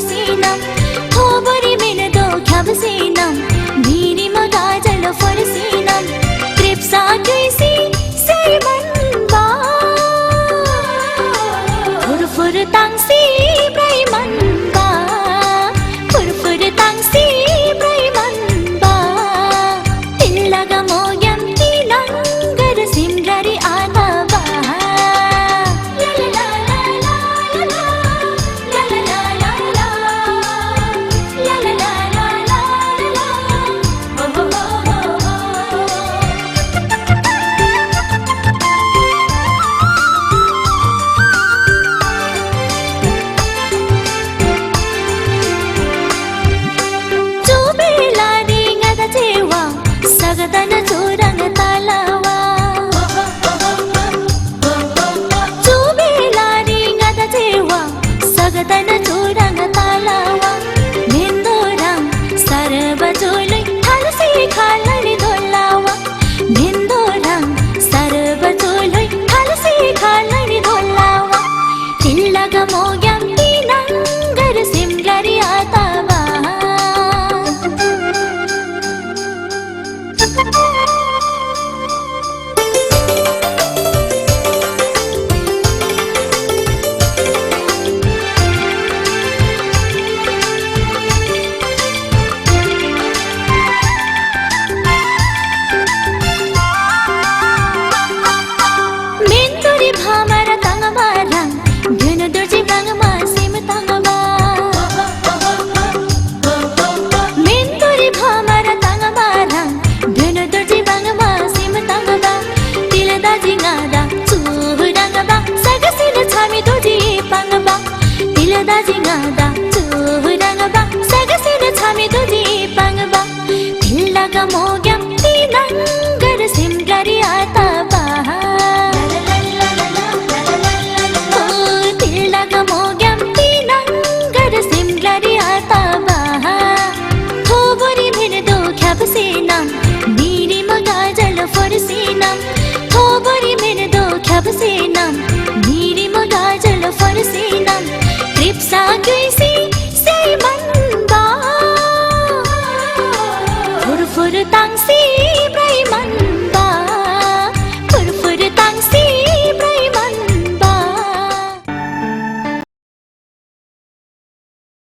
फर्सिनम थोबरी मेनदो ख्याबसिनम भिरिम गाजल फर्सिनम त्रिप्सा कैसी सैमनबा furfur तांसी ब्रैमनबा furfur तांसी ब्रैमनबा तिल्लगा मोयम तिलंगर सिमगरी आताबा सगदन चोरंग तालावा चुबेलारी गद जेवा सगदन चोरंग तालावा भिंदोरम सरब चोलुई थलसी खालनी धोलावा भिंदोरम सरब चोलुई थलसी खालनी धोलावा तिल्लग मोयम तिलंगर सिमगरी आतावा भामरा तंगबा रंग धुन दुर्जी बंगमा सिम तंगबा मिंतुरी भामरा तंगबा रंग धुन दुर्जी बंगमा सिम तंगबा तिलदा जिंगादा चूहुरंगबा सगसिन छामी दुर्जी पंगबा तिलदा जिंगादा चूहुरंगबा सगसिन छामी दुर्जी पंगबा तिल्लगा मोगम तिलंगर सिमगरी आताबा मोगम तिलंगर सिमगरी आताबा थोबरी मेनदो ख्याबसिनम भिरिम गाजल फर्सिनम थोबरी मेनदो ख्याबसिनम भिरिम गाजल फर्सिनम त्रिप्सा कैसी